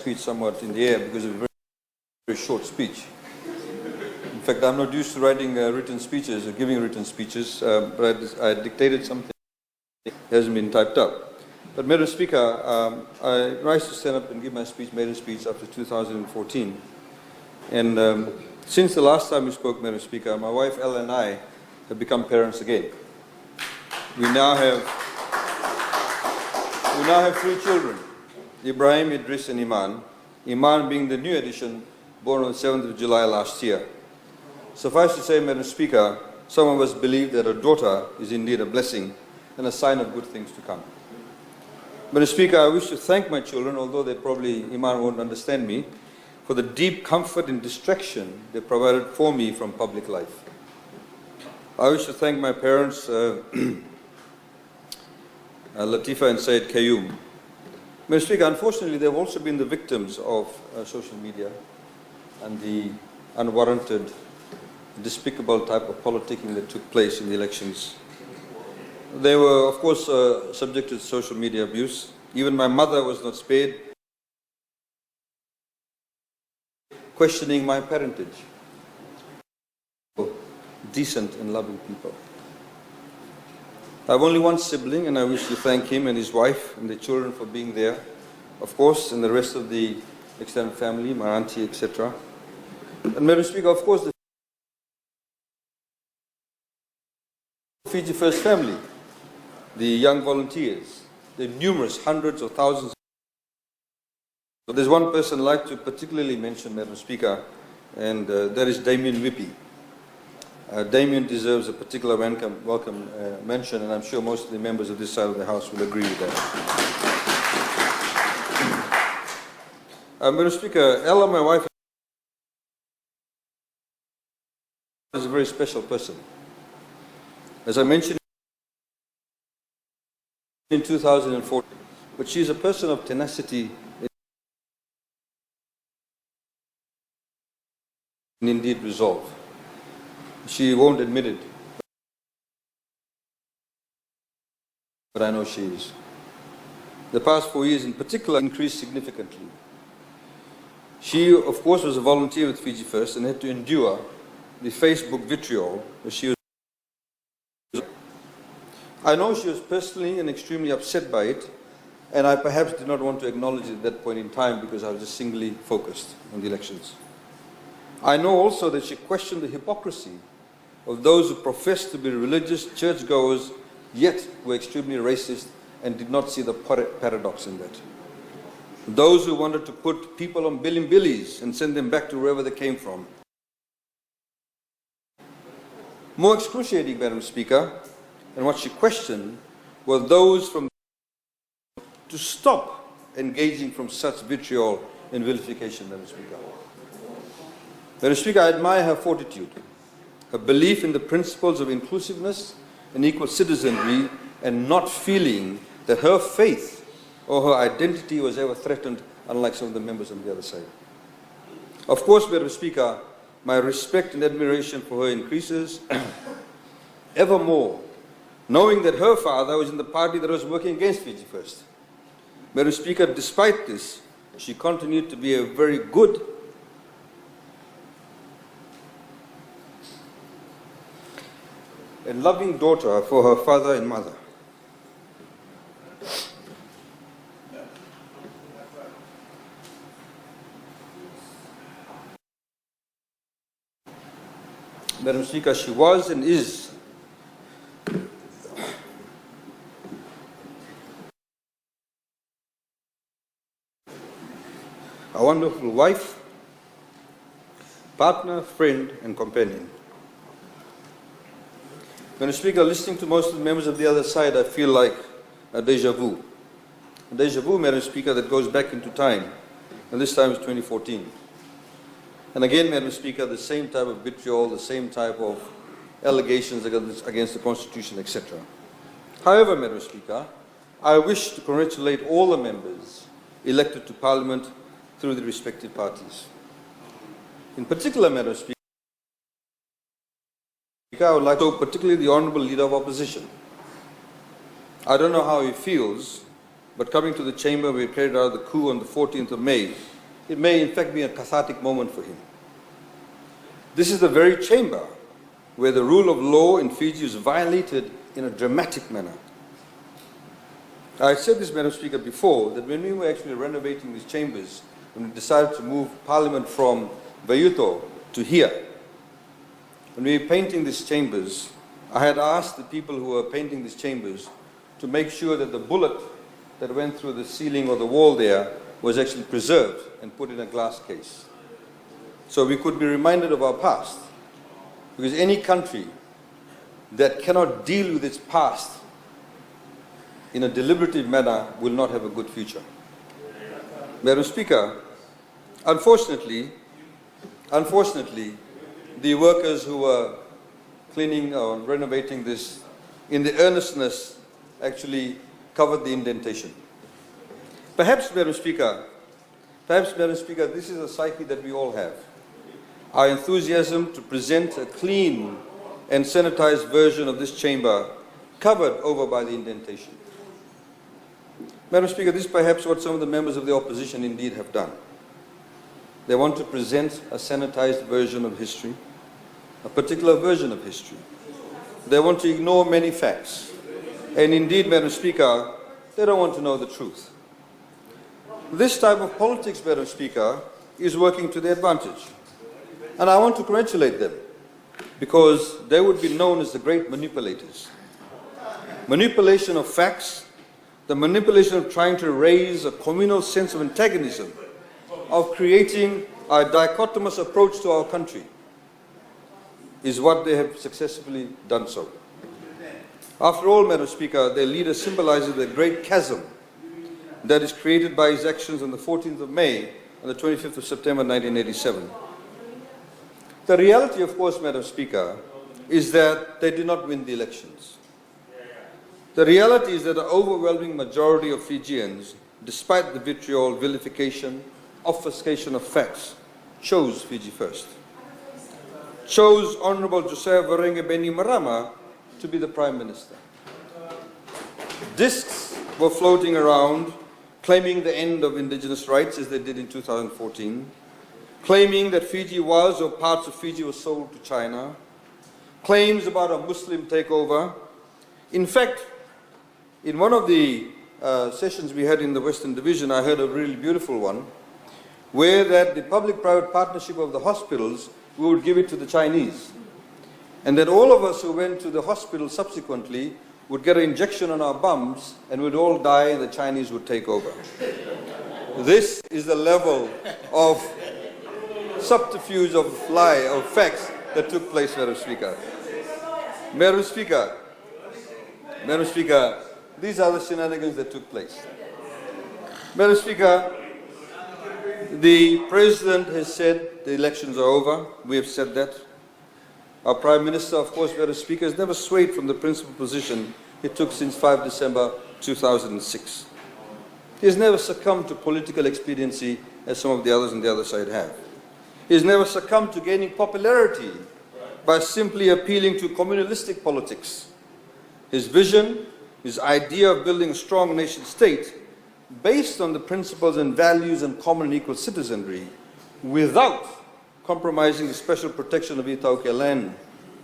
speech somewhat in the air because of a very, very short speech. In fact, I'm not used to writing written speeches or giving written speeches, but I dictated something that hasn't been typed up. But Madam Speaker, I rise to stand up and give my speech, maiden speech, after 2014. And since the last time we spoke, Madam Speaker, my wife Ella and I have become parents again. We now have 3 children, Ibrahim, Idris and Iman. Iman being the new addition, born on the 7th of July last year. Suffice to say, Madam Speaker, some of us believe that a daughter is indeed a blessing and a sign of good things to come. Madam Speaker, I wish to thank my children, although Iman won't understand me, for the deep comfort and distraction they provided for me from public life. I wish to thank my parents, Latifa and Sayed-Khaiyum. Madam Speaker, unfortunately, they've also been the victims of social media and the unwarranted, despicable type of politicking that took place in the elections. They were, of course, subject to social media abuse. Even my mother was not spared, questioning my parentage. Decent and loving people. I have only one sibling, and I wish to thank him and his wife and the children for being there, of course, and the rest of the extended family, my auntie, etc. And Madam Speaker, of course, the Fiji First family, the young volunteers, the numerous hundreds or thousands. So there's one person I'd like to particularly mention, Madam Speaker, and that is Damien Whippy. Damien deserves a particular welcome mention, and I'm sure most of the members of this side of the House will agree with that. Madam Speaker, Ella, my wife, is a very special person. As I mentioned in 2014, but she is a person of tenacity and indeed resolve. She won't admit it, but I know she is. The past 4 years in particular increased significantly. She, of course, was a volunteer with Fiji First and had to endure the Facebook vitriol that she was. I know she was personally and extremely upset by it, and I perhaps did not want to acknowledge it at that point in time because I was just singly focused on the elections. I know also that she questioned the hypocrisy of those who professed to be religious churchgoers, yet were extremely racist and did not see the paradox in that. Those who wanted to put people on billies and send them back to wherever they came from. More excruciating, Madam Speaker, and what she questioned were those from to stop engaging from such vitriol and vilification, Madam Speaker. Madam Speaker, I admire her fortitude, her belief in the principles of inclusiveness and equal citizenry, and not feeling that her faith or her identity was ever threatened, unlike some of the members on the other side. Of course, Madam Speaker, my respect and admiration for her increases ever more, knowing that her father was in the party that was working against Fiji First. Madam Speaker, despite this, she continued to be a very good and loving daughter for her father and mother. Madam Speaker, she was and is a wonderful wife, partner, friend, and companion. Madam Speaker, listening to most of the members of the other side, I feel like a deja vu. A deja vu, Madam Speaker, that goes back into time, and this time is 2014. And again, Madam Speaker, the same type of vitriol, the same type of allegations against the Constitution, etc. However, Madam Speaker, I wish to congratulate all the members elected to Parliament through the respective parties. In particular, Madam Speaker, I would like to particularly the Honourable Leader of Opposition. I don't know how he feels, but coming to the chamber, we carried out the coup on the 14th of May It may in fact be a cathartic moment for him. This is the very chamber where the rule of law in Fiji is violated in a dramatic manner. I said this, Madam Speaker, before, that when we were actually renovating these chambers, when we decided to move Parliament from Vayuto to here, when we were painting these chambers, I had asked the people who were painting these chambers to make sure that the bullet that went through the ceiling or the wall there was actually preserved and put in a glass case. So we could be reminded of our past. Because any country that cannot deal with its past in a deliberative manner will not have a good future. Madam Speaker, unfortunately, the workers who were cleaning or renovating this, in the earnestness, actually covered the indentation. Perhaps, Madam Speaker, this is a psyche that we all have. Our enthusiasm to present a clean and sanitized version of this chamber covered over by the indentation. Madam Speaker, this is perhaps what some of the members of the opposition indeed have done. They want to present a sanitized version of history, a particular version of history. They want to ignore many facts. And indeed, Madam Speaker, they don't want to know the truth. This type of politics, Madam Speaker, is working to their advantage. And I want to congratulate them, because they would be known as the great manipulators. Manipulation of facts, the manipulation of trying to raise a communal sense of antagonism, of creating a dichotomous approach to our country, is what they have successfully done so. After all, Madam Speaker, their leader symbolizes the great chasm that is created by his actions on the 14th of May and the 25th of September 1987. The reality, of course, Madam Speaker, is that they did not win the elections. The reality is that the overwhelming majority of Fijians, despite the vitriol, vilification, obfuscation of facts, chose Fiji first. Chose Honorable Josiah Varenge Beni Marama to be the Prime Minister. Discs were floating around claiming the end of indigenous rights, as they did in 2014, claiming that Fiji was, or parts of Fiji were sold to China, claims about a Muslim takeover. In fact, in one of the sessions we had in the Western Division, I heard a really beautiful one, where that the public-private partnership of the hospitals, we would give it to the Chinese. And that all of us who went to the hospital subsequently would get an injection on our bums and we'd all die and the Chinese would take over. This is the level of subterfuge, of lie, of facts that took place, Madam Speaker. Madam Speaker, these are the shenanigans that took place. Madam Speaker, the President has said the elections are over. We have said that. Our Prime Minister, of course, Madam Speaker, has never swayed from the principal position he took since 5 December 2006. He has never succumbed to political expediency as some of the others on the other side have. He has never succumbed to gaining popularity by simply appealing to communalistic politics. His vision, his idea of building a strong nation state based on the principles and values and common and equal citizenry without compromising the special protection of Itauke land,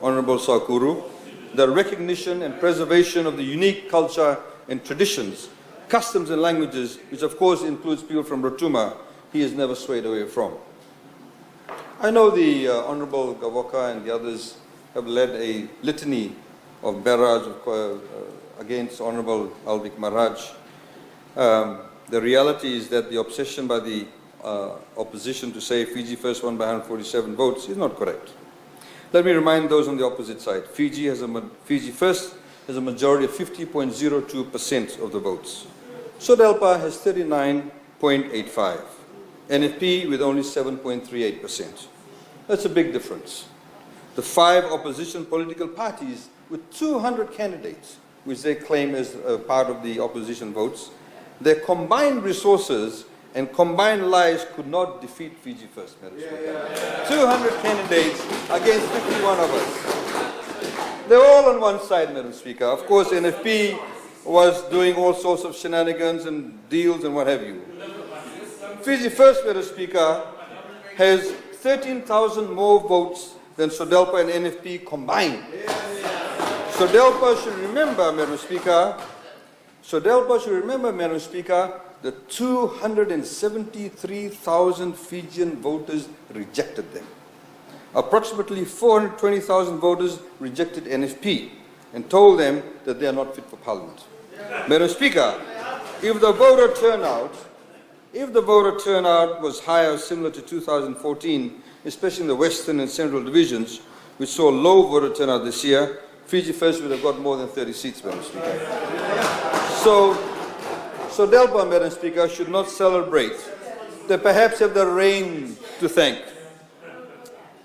Honorable Sakuru, the recognition and preservation of the unique culture and traditions, customs and languages, which of course includes people from Rotuma, he has never swayed away from. I know the Honorable Gavoka and the others have led a litany of barrage against Honorable Alvik Maharaj. The reality is that the obsession by the opposition to say Fiji first won by 147 votes is not correct. Let me remind those on the opposite side. Fiji first has a majority of 50.02% of the votes. Sodelpa has 39.85%. NFP with only 7.38%. That's a big difference. The 5 opposition political parties with 200 candidates, which they claim as part of the opposition votes, their combined resources and combined lies could not defeat Fiji first, Madam Speaker. 200 candidates against 51 of us. They're all on one side, Madam Speaker. Of course, NFP was doing all sorts of shenanigans and deals and what have you. Fiji First, Madam Speaker, has 13,000 more votes than SODELPA and NFP combined. SODELPA should remember, Madam Speaker, the 273,000 Fijian voters rejected them. Approximately 420,000 voters rejected NFP and told them that they are not fit for Parliament. Madam Speaker, if the voter turnout was higher, similar to 2014, especially in the Western and Central divisions, which saw low voter turnout this year, Fiji First would have got more than 30 seats, Madam Speaker. So SODELPA, Madam Speaker, should not celebrate. They perhaps have the rain to thank.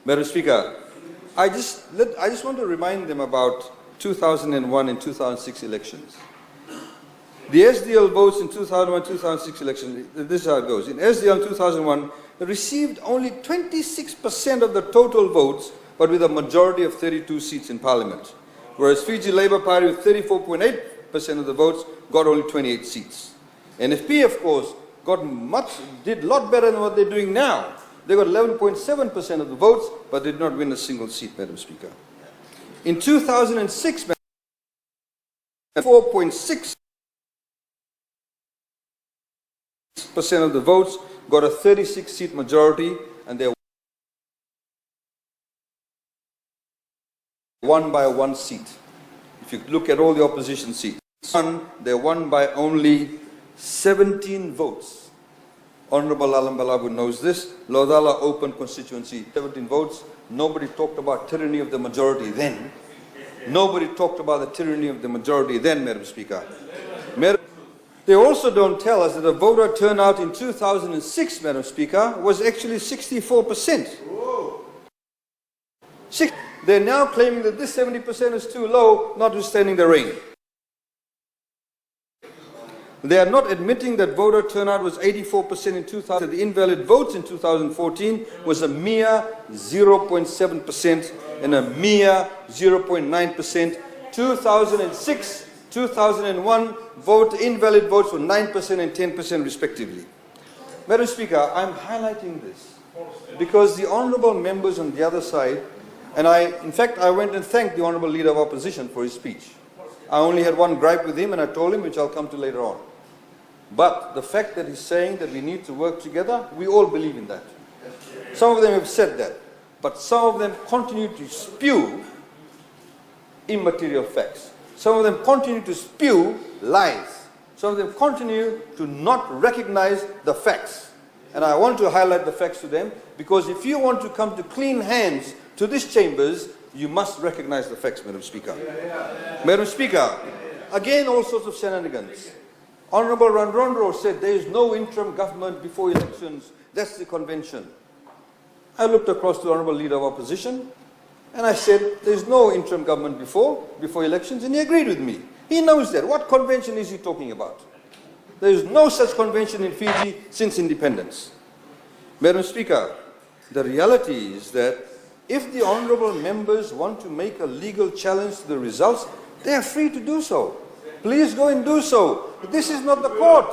Madam Speaker, I just want to remind them about 2001 and 2006 elections. The SDL votes in 2001-2006 elections, this is how it goes. In SDL in 2001, they received only 26% of the total votes, but with a majority of 32 seats in Parliament. Whereas Fiji Labour Party, with 34.8% of the votes, got only 28 seats. NFP, of course, did a lot better than what they're doing now. They got 11.7% of the votes, but did not win a single seat, Madam Speaker. In 2006, 4.6% of the votes got a 36-seat majority, and they won by 1 seat. If you look at all the opposition seats, they won by only 17 votes. Honorable Alam Balabu knows this. Lodala open constituency, 17 votes. Nobody talked about tyranny of the majority then. Nobody talked about the tyranny of the majority then, Madam Speaker. They also don't tell us that the voter turnout in 2006, Madam Speaker, was actually 64%. They're now claiming that this 70% is too low, notwithstanding the rain. They are not admitting that voter turnout was 84% in 2000. The invalid votes in 2014 was a mere 0.7% and a mere 0.9%. 2006, 2001 invalid votes were 9% and 10% respectively. Madam Speaker, I'm highlighting this because the honourable members on the other side, and in fact, I went and thanked the honourable leader of opposition for his speech. I only had one gripe with him, and I told him, which I'll come to later on. But the fact that he's saying that we need to work together, we all believe in that. Some of them have said that, but some of them continue to spew immaterial facts. Some of them continue to spew lies. Some of them continue to not recognize the facts. And I want to highlight the facts to them, because if you want to come to clean hands to these chambers, you must recognize the facts, Madam Speaker. Madam Speaker, again, all sorts of shenanigans. Honorable Randrondro said there is no interim government before elections. That's the convention. I looked across to the Honorable Leader of Opposition and I said there is no interim government before elections, and he agreed with me. He knows that. What convention is he talking about? There is no such convention in Fiji since independence. Madam Speaker, the reality is that if the honourable members want to make a legal challenge to the results, they are free to do so. Please go and do so. This is not the court.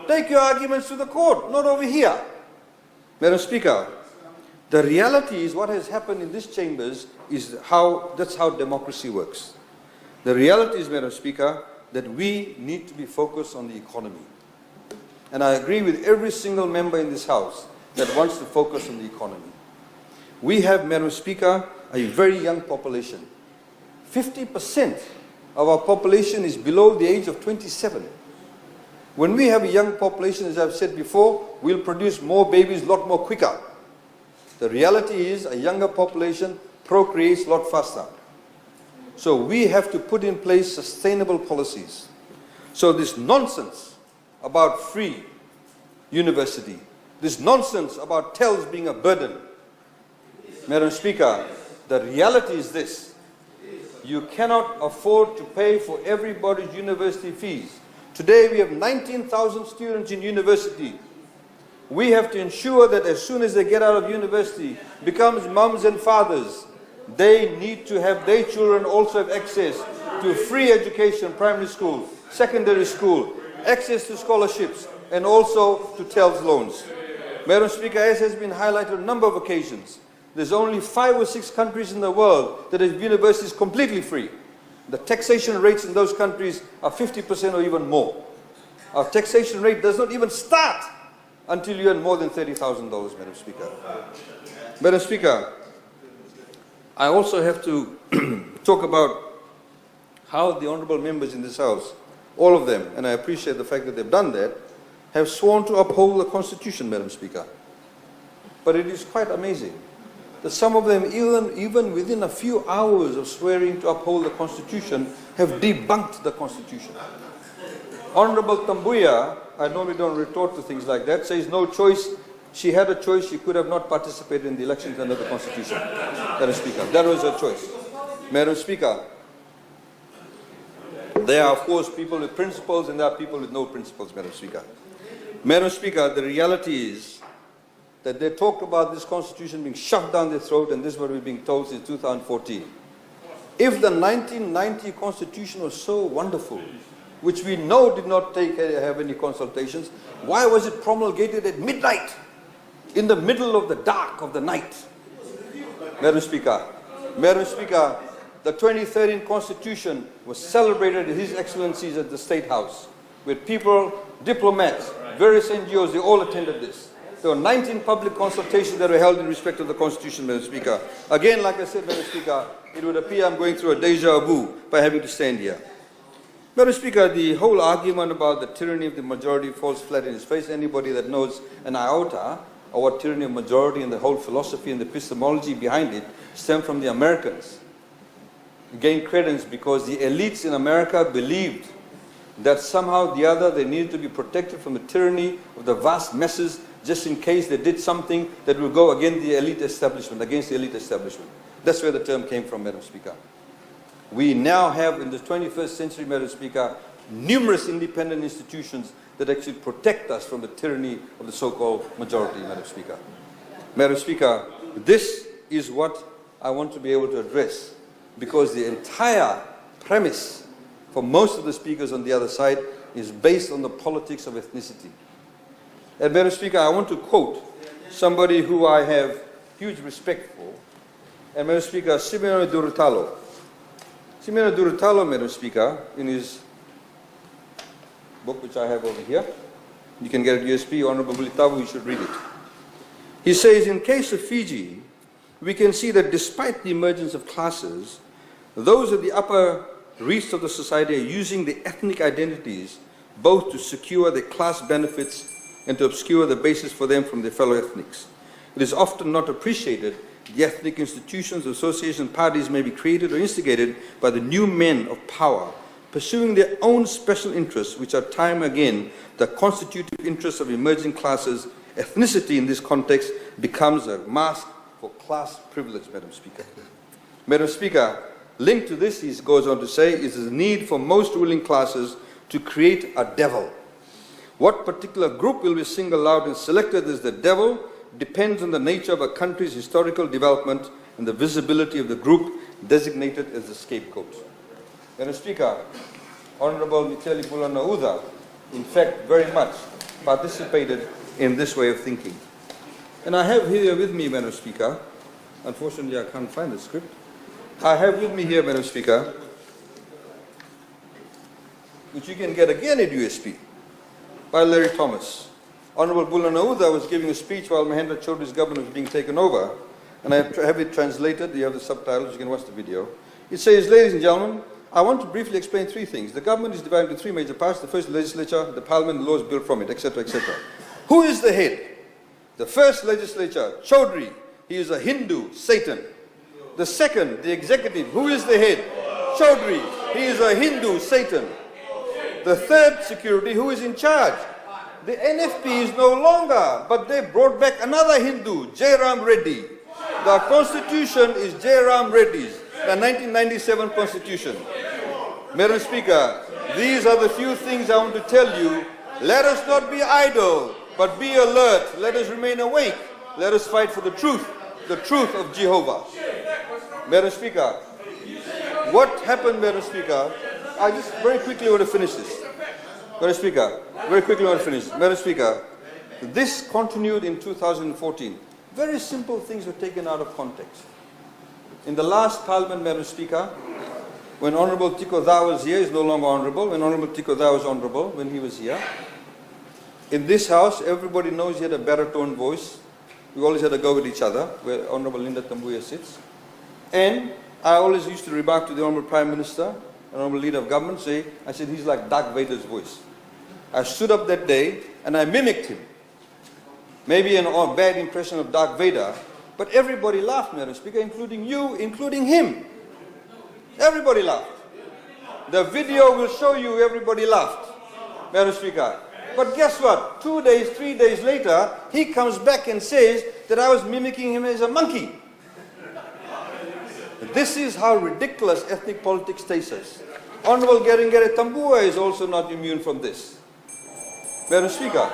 Take your arguments to the court, not over here. Madam Speaker, the reality is what has happened in these chambers is that's how democracy works. The reality is, Madam Speaker, that we need to be focused on the economy. And I agree with every single member in this House that wants to focus on the economy. We have, Madam Speaker, a very young population. 50% of our population is below the age of 27. When we have a young population, as I've said before, we'll produce more babies a lot more quicker. The reality is a younger population procreates a lot faster. So we have to put in place sustainable policies. So this nonsense about free university, this nonsense about TELS being a burden, Madam Speaker, the reality is this. You cannot afford to pay for everybody's university fees. Today we have 19,000 students in university. We have to ensure that as soon as they get out of university, becomes mums and fathers, they need to have their children also have access to free education, primary school, secondary school, access to scholarships, and also to TELS loans. Madam Speaker, as has been highlighted on a number of occasions, there's only 5 or 6 countries in the world that have universities completely free. The taxation rates in those countries are 50% or even more. Our taxation rate does not even start until you earn more than $30,000, Madam Speaker. Madam Speaker, I also have to talk about how the honourable members in this House, all of them, and I appreciate the fact that they've done that, have sworn to uphold the Constitution, Madam Speaker. But it is quite amazing that some of them, even within a few hours of swearing to uphold the Constitution, have debunked the Constitution. Honourable Tambuya, I normally don't retort to things like that, says no choice. She had a choice. She could have not participated in the elections under the Constitution. Madam Speaker, that was her choice. Madam Speaker, there are, of course, people with principles and there are people with no principles, Madam Speaker. Madam Speaker, the reality is that they talked about this Constitution being shoved down their throat, and this is what we're being told since 2014. If the 1990 Constitution was so wonderful, which we know did not have any consultations, why was it promulgated at midnight, in the middle of the dark of the night? Madam Speaker, the 2013 Constitution was celebrated at His Excellencies at the State House, with people, diplomats, various NGOs, they all attended this. There were 19 public consultations that were held in respect of the Constitution, Madam Speaker. Again, like I said, Madam Speaker, it would appear I'm going through a deja vu by having to stand here. Madam Speaker, the whole argument about the tyranny of the majority falls flat in its face. Anybody that knows an iota of what tyranny of majority and the whole philosophy and the epistemology behind it stem from the Americans. Gained credence because the elites in America believed that somehow or the other they needed to be protected from the tyranny of the vast masses, just in case they did something that will go against the elite establishment, That's where the term came from, Madam Speaker. We now have, in the 21st century, Madam Speaker, numerous independent institutions that actually protect us from the tyranny of the so-called majority, Madam Speaker. Madam Speaker, this is what I want to be able to address, because the entire premise for most of the speakers on the other side is based on the politics of ethnicity. And Madam Speaker, I want to quote somebody who I have huge respect for, and Madam Speaker, Simeone Durutalo. Simeone Durutalo, Madam Speaker, in his book, which I have over here, you can get it at USP, Honorable Bulitavu, you should read it. He says, in case of Fiji, we can see that despite the emergence of classes, those at the upper reach of the society are using the ethnic identities both to secure their class benefits and to obscure the basis for them from their fellow ethnics. It is often not appreciated the ethnic institutions, associations, parties may be created or instigated by the new men of power, pursuing their own special interests, which are time again the constitutive interests of emerging classes. Ethnicity in this context becomes a mask for class privilege, Madam Speaker. Madam Speaker, linked to this, he goes on to say, is the need for most ruling classes to create a devil. What particular group will be singled out and selected as the devil depends on the nature of a country's historical development and the visibility of the group designated as the scapegoat. Madam Speaker, Honorable Miteli Bulanauda, in fact, very much participated in this way of thinking. And I have here with me, Madam Speaker, unfortunately I can't find the script, I have with me here, Madam Speaker, which you can get again at USP, by Larry Thomas. Honorable Bulanauda was giving a speech while Mahendra Chaudhry's government was being taken over, and I have it translated. You have the subtitles, you can watch the video. It says, ladies and gentlemen, I want to briefly explain three things. The government is divided into three major parts: the first, legislature, the parliament, the laws built from it, etc., etc. Who is the head? The first legislature, Chaudhry, he is a Hindu, Satan. The second, the executive, who is the head? Chaudhry, he is a Hindu, Satan. The third security, who is in charge? The NFP is no longer, but they brought back another Hindu, Jairam Reddy. The constitution is Jairam Reddy's, the 1997 constitution. Madam Speaker, these are the few things I want to tell you. Let us not be idle, but be alert. Let us remain awake. Let us fight for the truth of Jehovah. Madam Speaker, what happened, Madam Speaker? I just very quickly want to finish this. Madam Speaker, very quickly I want to finish. Madam Speaker, this continued in 2014. Very simple things were taken out of context. In the last Parliament, Madam Speaker, when Honourable Tiko Tha was here, he's no longer Honourable, when Honourable Tiko Tha was Honourable, when he was here, in this House, everybody knows he had a baritone voice. We always had a go at each other, where Honourable Linda Tambuya sits. And I always used to remark to the Honourable Prime Minister, Honourable Leader of Government, I said, he's like Darth Vader's voice. I stood up that day and I mimicked him. Maybe a bad impression of Darth Vader, but everybody laughed, Madam Speaker, including you, including him. Everybody laughed. The video will show you everybody laughed, Madam Speaker. But guess what? 2 days, 3 days later, he comes back and says that I was mimicking him as a monkey. This is how ridiculous ethnic politics takes us. Honourable Geringere Tambua is also not immune from this. Madam Speaker,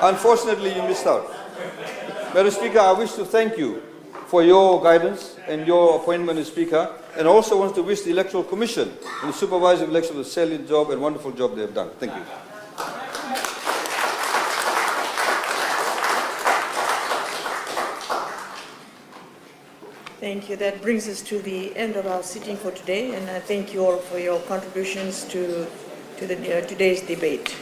unfortunately you missed out. Madam Speaker, I wish to thank you for your guidance and your appointment as Speaker, and also want to wish the Electoral Commission and the Supervisory Election a salient job and wonderful job they have done. Thank you. Thank you. That brings us to the end of our sitting for today, and I thank you all for your contributions to today's debate.